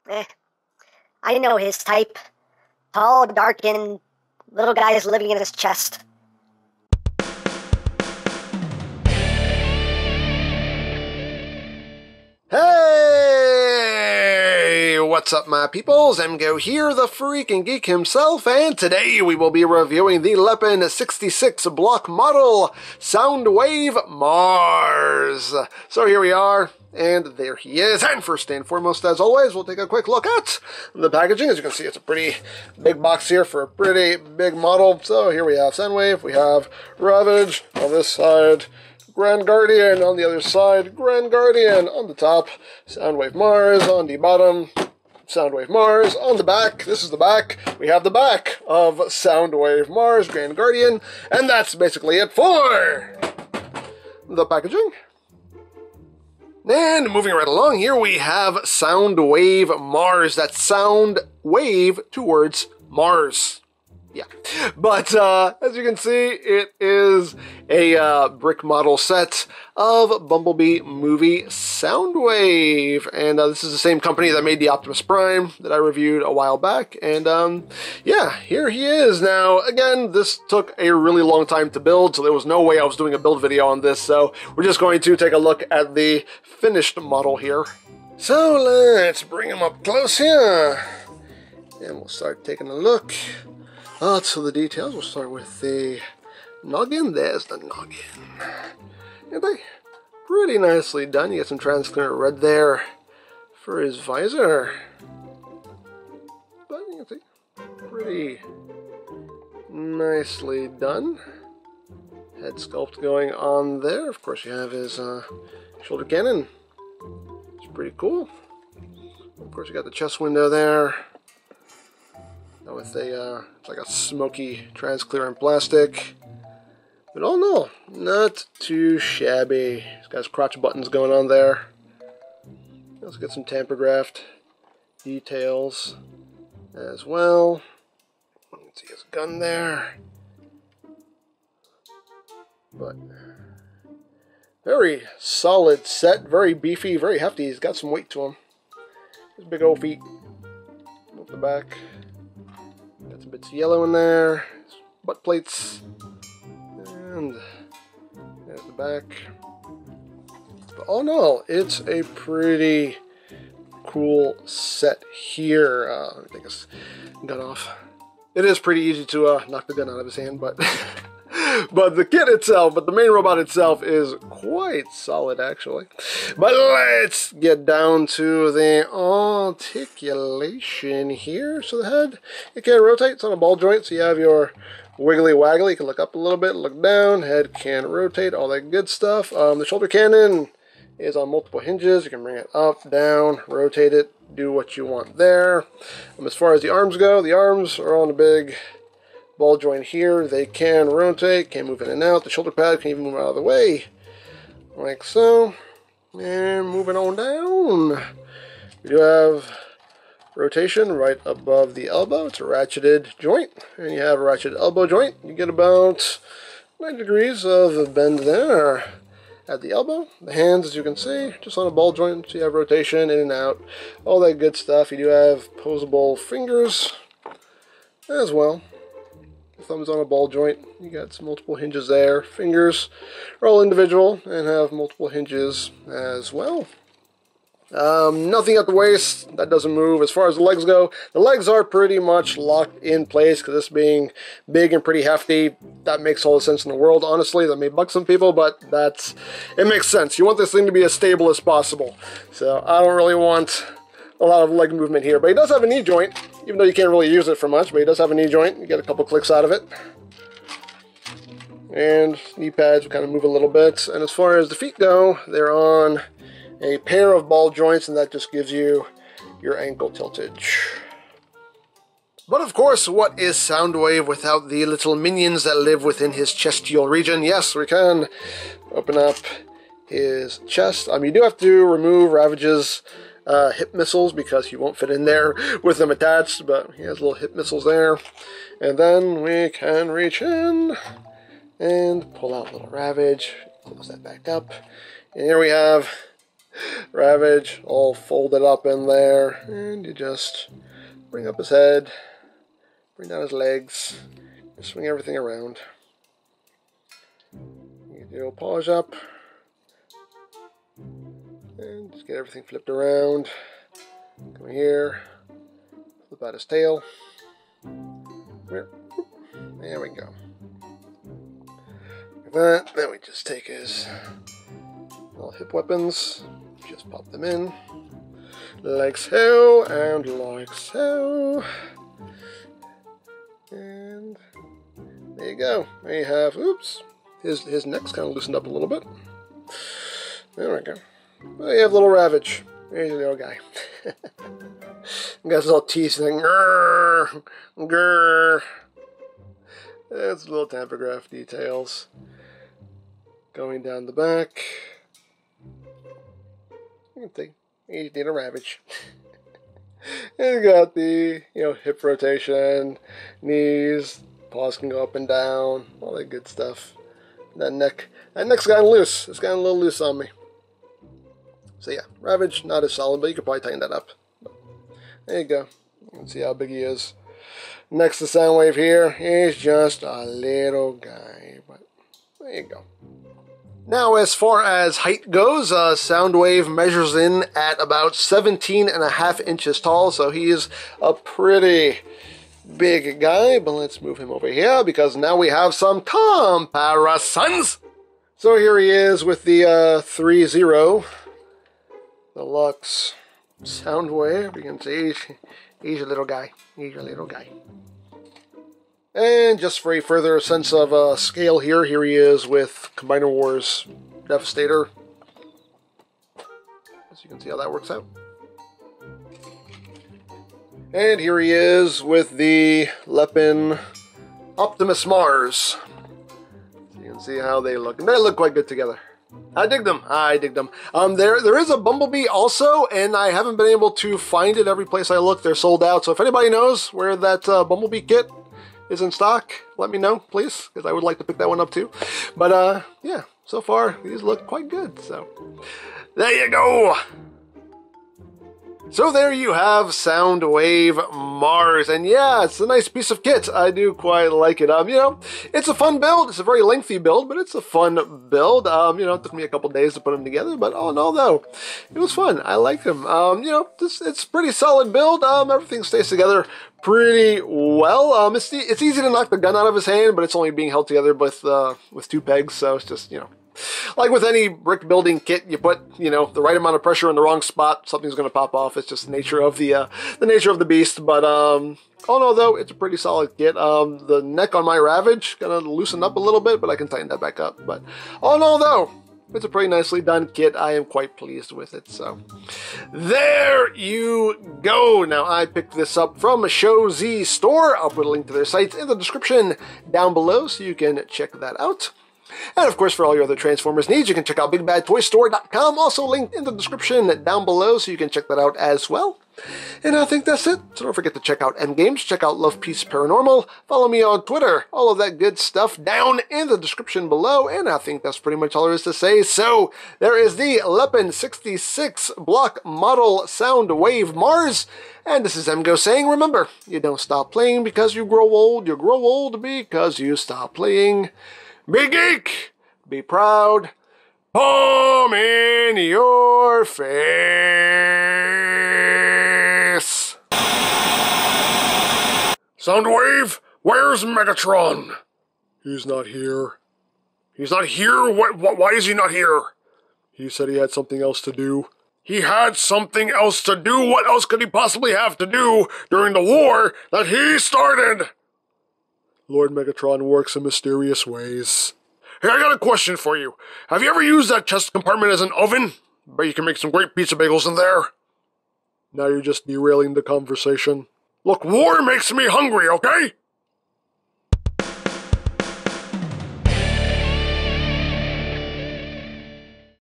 I know his type. Tall, dark, and little guys living in his chest. Hey! What's up, my peoples? EmGo here, the freaking geek himself, and today we will be reviewing the Lepin 66 block model Soundwave Mars. So here we are, and there he is. And first and foremost, as always, we'll take a quick look at the packaging. As you can see, it's a pretty big box here for a pretty big model. So here we have Soundwave, we have Ravage on this side, Grand Guardian on the other side, Grand Guardian on the top, Soundwave Mars on the bottom, Soundwave Mars on the back. This is the back. We have the back of Soundwave Mars, Grand Guardian, and that's basically it for the packaging. And moving right along, here we have Soundwave Mars. That's sound wave towards Mars. Yeah, but as you can see, it is a brick model set of Bumblebee movie Soundwave, and this is the same company that made the Optimus Prime that I reviewed a while back, and yeah, here he is. Now, again, this took a really long time to build, so there was no way I was doing a build video on this, so we're just going to take a look at the finished model here. So let's bring him up close here, and we'll start taking a look. So the details, we'll start with the noggin. There's the noggin. And they pretty nicely done. You get some transparent red there for his visor. But you can see, pretty nicely done. Head sculpt going on there. Of course, you have his shoulder cannon. It's pretty cool. Of course, you got the chest window there. With a, it's like a smoky transparent plastic. But oh no, not too shabby. He's got his crotch buttons going on there. Let's get some tamper-graft details as well. Let's see his gun there. But very solid set, very beefy, very hefty. He's got some weight to him. His big old feet. Up the back. Got some bits of yellow in there, butt plates, and there's the back. But all in all, it's a pretty cool set here. Let me take his gun off. It is pretty easy to knock the gun out of his hand, but but the kit itself, but the main robot itself is quite solid, actually. But let's get down to the articulation here. So the head, it can rotate. It's on a ball joint, so you have your wiggly waggly. You can look up a little bit, look down. Head can rotate, all that good stuff. The shoulder cannon is on multiple hinges. You can bring it up, down, rotate it, do what you want there. As far as the arms go, the arms are on a big ball joint here. They can rotate, can move in and out. The shoulder pad can even move out of the way, like so. And moving on down, we do have rotation right above the elbow. It's a ratcheted joint, and you have a ratcheted elbow joint. You get about 90 degrees of bend there at the elbow. The hands, as you can see, just on a ball joint, so you have rotation in and out, all that good stuff. You do have posable fingers as well. The thumb's on a ball joint. You got some multiple hinges there. Fingers are all individual and have multiple hinges as well. Nothing at the waist. That doesn't move. As far as the legs go, the legs are pretty much locked in place because this being big and pretty hefty, that makes all the sense in the world. Honestly, that may bug some people, but it makes sense. You want this thing to be as stable as possible. So I don't really want a lot of leg movement here, but he does have a knee joint, even though you can't really use it for much, but he does have a knee joint. You get a couple clicks out of it. And knee pads will kind of move a little bit. And as far as the feet go, they're on a pair of ball joints, and that just gives you your ankle tiltage. But of course, what is Soundwave without the little minions that live within his chestial region? Yes, we can open up his chest. You do have to remove Ravage's hip missiles because he won't fit in there with them attached, but he has little hip missiles there. And then we can reach in and pull out little Ravage, close that back up, and here we have Ravage all folded up in there, and you just bring up his head, bring down his legs, and swing everything around. You get your paws up, and just get everything flipped around. Come here, flip out his tail. There we go. Like that. Then we just take his little hip weapons, just pop them in, like so, and like so. And there you go. There you have, oops, his neck's kind of loosened up a little bit. There we go. Well, you have little Ravage. There's your little guy. You got his little teeth saying, grrr, grrr. That's little tampograph details. Going down the back. You need a Ravage. And you got the, hip rotation, knees, paws can go up and down, all that good stuff. That neck's gotten loose. It's gotten a little loose on me. So yeah, Ravage, not as solid, but you could probably tighten that up. There you go. You can see how big he is. Next to Soundwave here, he's just a little guy, but there you go. Now, as far as height goes, Soundwave measures in at about 17.5 inches tall, so he is a pretty big guy. But let's move him over here, because now we have some comparisons. So here he is with the 3-0 Deluxe Soundwave. You can see he's a little guy. He's a little guy. And just for a further sense of scale here he is with Combiner Wars Devastator. So you can see how that works out. And here he is with the Lepin Optimus Mars. So you can see how they look. And they look quite good together. I dig them. I dig them. There is a Bumblebee also, and I haven't been able to find it every place I look. They're sold out. So if anybody knows where that Bumblebee kit is in stock, let me know, please, because I would like to pick that one up too. But yeah, so far these look quite good. So there you go. So there you have Soundwave Mars, and yeah, it's a nice piece of kit. I do quite like it. It's a fun build. It's a very lengthy build, but it's a fun build. It took me a couple days to put them together, but all in all, though, it was fun. I like them. It's a pretty solid build. Everything stays together pretty well. It's easy to knock the gun out of his hand, but it's only being held together with 2 pegs, so it's just, like with any brick building kit, you put, the right amount of pressure in the wrong spot, something's going to pop off. It's just the nature of the nature of the beast. But all in all, though, it's a pretty solid kit. The neck on my Ravage kind of loosened up a little bit, but I can tighten that back up. But all in all, though, it's a pretty nicely done kit. I am quite pleased with it. So there you go. Now, I picked this up from a Show Z store. I'll put a link to their sites in the description down below so you can check that out. And of course, for all your other Transformers needs, you can check out BigBadToyStore.com, also linked in the description down below, so you can check that out as well. And I think that's it. So don't forget to check out EmGo's, check out Love Peace Paranormal, follow me on Twitter, all of that good stuff down in the description below, and I think that's pretty much all there is to say. So there is the Lepin 66 block model Soundwave Mars, and this is EmGo saying, remember, you don't stop playing because you grow old because you stop playing. Be geek, be proud, palm in your face. Soundwave, where's Megatron? He's not here. He's not here? Why is he not here? He said he had something else to do. He had something else to do? What else could he possibly have to do during the war that he started? Lord Megatron works in mysterious ways. Hey, I got a question for you. Have you ever used that chest compartment as an oven? Bet you can make some great pizza bagels in there. Now you're just derailing the conversation. Look, war makes me hungry, okay?